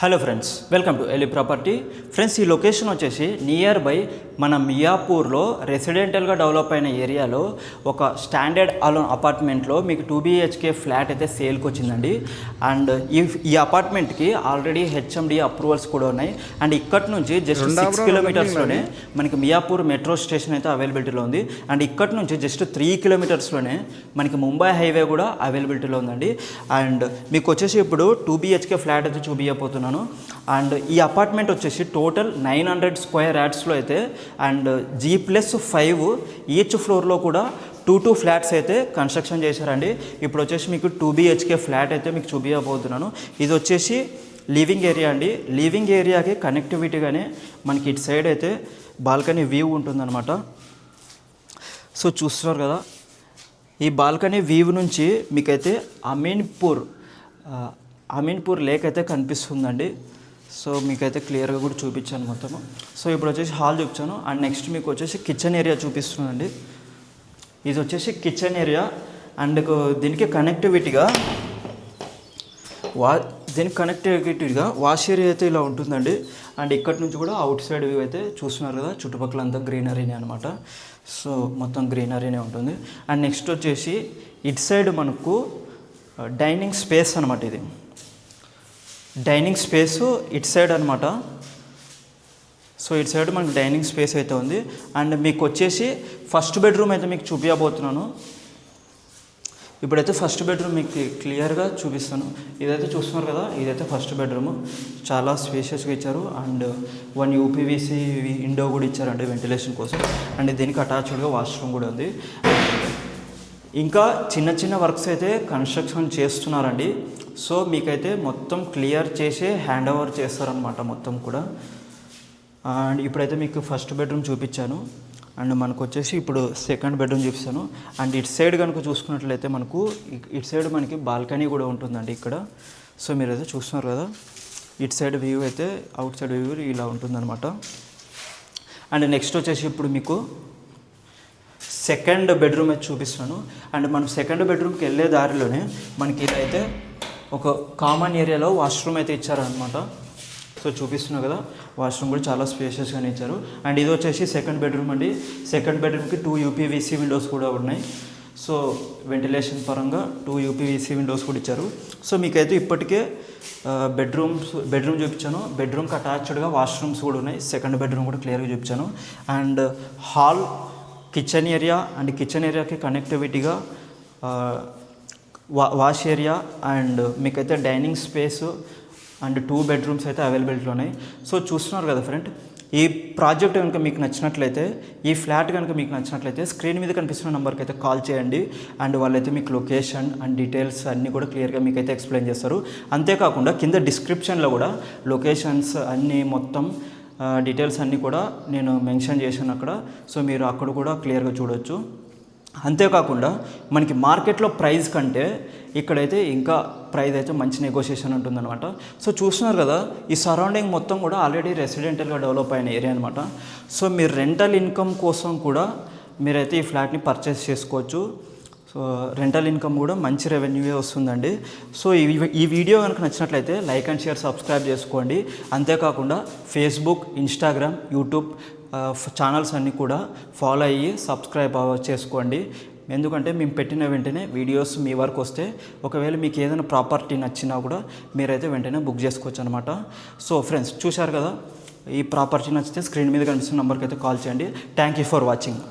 Hello friends, welcome to Eli property. Friends, ఈ location వచ్చేసి near by మన మియాపూర్లో రెసిడెంటల్గా డెవలప్ అయిన ఏరియాలో ఒక స్టాండర్డ్ అలోన్ అపార్ట్మెంట్లో మీకు 2 BHK ఫ్లాట్ అయితే సేల్కి వచ్చిందండి. అండ్ ఈ అపార్ట్మెంట్కి ఆల్రెడీ హెచ్ఎండి అప్రూవల్స్ కూడా ఉన్నాయి. అండ్ ఇక్కడి నుంచి జస్ట్ 6 కిలోమీటర్స్లోనే మనకి మియాపూర్ మెట్రో స్టేషన్ అయితే అవైలబిలిటీలో ఉంది. అండ్ ఇక్కడి నుంచి జస్ట్ 3 కిలోమీటర్స్లోనే మనకి ముంబై హైవే కూడా అవైలబిలిటీలో ఉందండి. అండ్ మీకు వచ్చేసి ఇప్పుడు 2 BHK ఫ్లాట్ అయితే చూపించబోతున్నాను. అండ్ ఈ అపార్ట్మెంట్ వచ్చేసి టోటల్ 900 స్క్వేర్ యార్డ్స్లో అయితే అండ్ G+5 ఈచ్ ఫ్లోర్లో కూడా 2 ఫ్లాట్స్ అయితే కన్స్ట్రక్షన్ చేశారండి. ఇప్పుడు వచ్చేసి మీకు 2 BHK ఫ్లాట్ అయితే మీకు చూపించబోతున్నాను. ఇది వచ్చేసి లివింగ్ ఏరియా అండి. లివింగ్ ఏరియాకి కనెక్టివిటీగానే మనకి ఇటు సైడ్ అయితే బాల్కనీ వ్యూ ఉంటుందన్నమాట. సో చూస్తున్నారు కదా, ఈ బాల్కనీ వ్యూ నుంచి మీకైతే అమీన్పూర్ లేక్ అయితే కనిపిస్తుందండి. సో మీకైతే క్లియర్గా కూడా చూపించాను మొత్తము. సో ఇప్పుడు వచ్చేసి హాల్ చూపించాను. అండ్ నెక్స్ట్ మీకు వచ్చేసి కిచెన్ ఏరియా చూపిస్తున్నానండి. ఇది వచ్చేసి కిచెన్ ఏరియా. అండ్ దీనికి కనెక్టివిటీగా వాష్ ఏరియా అయితే ఇలా ఉంటుందండి. అండ్ ఇక్కడి నుంచి కూడా అవుట్ సైడ్ వ్యూ అయితే చూస్తున్నారు కదా, చుట్టుపక్కల అంతా గ్రీనరీనే అనమాట. సో మొత్తం గ్రీనరీనే ఉంటుంది. అండ్ నెక్స్ట్ వచ్చేసి ఇటు సైడ్ మనకు డైనింగ్ స్పేస్ అనమాట. ఇది డైనింగ్ స్పేసు ఇటు సైడ్ అనమాట. సో ఇటు సైడ్ మనకు డైనింగ్ స్పేస్ అయితే ఉంది. అండ్ మీకు వచ్చేసి ఫస్ట్ బెడ్రూమ్ అయితే మీకు చూపించబోతున్నాను. ఇప్పుడైతే ఫస్ట్ బెడ్రూమ్ మీకు క్లియర్గా చూపిస్తాను. ఇదైతే చూస్తున్నారు కదా, ఇదైతే ఫస్ట్ బెడ్రూమ్. చాలా స్పేషియస్గా ఇచ్చారు. అండ్ 1 UPVC విండో కూడా ఇచ్చారండి వెంటిలేషన్ కోసం. అండ్ దీనికి అటాచ్డ్గా వాష్రూమ్ కూడా ఉంది. ఇంకా చిన్న చిన్న వర్క్స్ అయితే కన్స్ట్రక్షన్ చేస్తున్నారండి. సో మీకైతే మొత్తం క్లియర్ చేసి హ్యాండ్ ఓవర్ చేస్తారనమాట మొత్తం కూడా. అండ్ ఇప్పుడైతే మీకు ఫస్ట్ బెడ్రూమ్ చూపించాను. అండ్ మనకు వచ్చేసి ఇప్పుడు సెకండ్ బెడ్రూమ్ చూపిస్తాను. అండ్ ఇటు సైడ్ కనుక చూసుకున్నట్లయితే మనకు ఇటు సైడ్ మనకి బాల్కనీ కూడా ఉంటుందండి ఇక్కడ. సో మీరైతే చూస్తున్నారు కదా, ఇటు సైడ్ వ్యూ అయితే అవుట్ సైడ్ వ్యూ ఇలా ఉంటుందన్నమాట. అండ్ నెక్స్ట్ వచ్చేసి ఇప్పుడు మీకు సెకండ్ బెడ్రూమ్ అయితే చూపిస్తున్నాను. అండ్ మనం సెకండ్ బెడ్రూమ్కి వెళ్ళే దారిలోనే మనకి ఇదైతే ఒక కామన్ ఏరియాలో వాష్రూమ్ అయితే ఇచ్చారనమాట. సో చూపిస్తున్నావు కదా, వాష్రూమ్ కూడా చాలా స్పేషియస్గానే ఇచ్చారు. అండ్ ఇది వచ్చేసి సెకండ్ బెడ్రూమ్ అండి. సెకండ్ బెడ్రూమ్కి 2 UPVC విండోస్ కూడా ఉన్నాయి. సో వెంటిలేషన్ పరంగా 2 UPVC విండోస్ కూడా ఇచ్చారు. సో మీకైతే ఇప్పటికే బెడ్రూమ్ చూపించాను. బెడ్రూమ్కి అటాచ్డ్గా వాష్రూమ్స్ కూడా ఉన్నాయి. సెకండ్ బెడ్రూమ్ కూడా క్లియర్గా చూపించాను. And hall, kitchen area and kitchen ఏరియాకి కనెక్టివిటీగా వాష్ ఏరియా అండ్ మీకైతే డైనింగ్ స్పేస్ అండ్ 2 బెడ్రూమ్స్ అయితే అవైలబిలిటీలో ఉన్నాయి. సో చూస్తున్నారు కదా ఫ్రెండ్, ఈ ప్రాజెక్ట్ కనుక మీకు నచ్చినట్లయితే, ఈ ఫ్లాట్ కనుక మీకు నచ్చినట్లయితే స్క్రీన్ మీద కనిపిస్తున్న నెంబర్కి అయితే కాల్ చేయండి. అండ్ వాళ్ళైతే మీకు లొకేషన్ అండ్ డీటెయిల్స్ అన్నీ కూడా క్లియర్గా మీకు అయితే ఎక్స్ప్లెయిన్ చేస్తారు. అంతేకాకుండా కింద డిస్క్రిప్షన్లో కూడా లొకేషన్స్ అన్నీ మొత్తం డీటెయిల్స్ అన్నీ కూడా నేను మెన్షన్ చేశాను అక్కడ. సో మీరు అక్కడ కూడా క్లియర్గా చూడవచ్చు. అంతేకాకుండా మనకి మార్కెట్లో ప్రైస్ కంటే ఇక్కడైతే ఇంకా ప్రైస్ అయితే మంచి నెగోషియేషన్ ఉంటుందన్నమాట. సో చూస్తున్నారు కదా, ఈ సరౌండింగ్ మొత్తం కూడా ఆల్రెడీ రెసిడెంటల్గా డెవలప్ అయిన ఏరియా అనమాట. సో మీరు రెంటల్ ఇన్కమ్ కోసం కూడా మీరైతే ఈ ఫ్లాట్ని పర్చేస్ చేసుకోవచ్చు. సో రెంటల్ ఇన్కమ్ కూడా మంచి రెవెన్యూవే వస్తుందండి. సో ఈ వీడియో కనుక నచ్చినట్లయితే లైక్ అండ్ షేర్, సబ్స్క్రైబ్ చేసుకోండి. అంతేకాకుండా ఫేస్బుక్, ఇన్స్టాగ్రామ్, యూట్యూబ్ ఛానల్స్ అన్నీ కూడా ఫాలో అయ్యి సబ్స్క్రైబ్ చేసుకోండి. ఎందుకంటే మేము పెట్టిన వెంటనే వీడియోస్ మీ వరకు వస్తే ఒకవేళ మీకు ఏదైనా ప్రాపర్టీ నచ్చినా కూడా మీరైతే వెంటనే బుక్ చేసుకోవచ్చు అనమాట. సో ఫ్రెండ్స్, చూశారు కదా, ఈ ప్రాపర్టీ నచ్చితే స్క్రీన్ మీద కనిపిస్తున్న నెంబర్కి అయితే కాల్ చేయండి. Thank you for watching.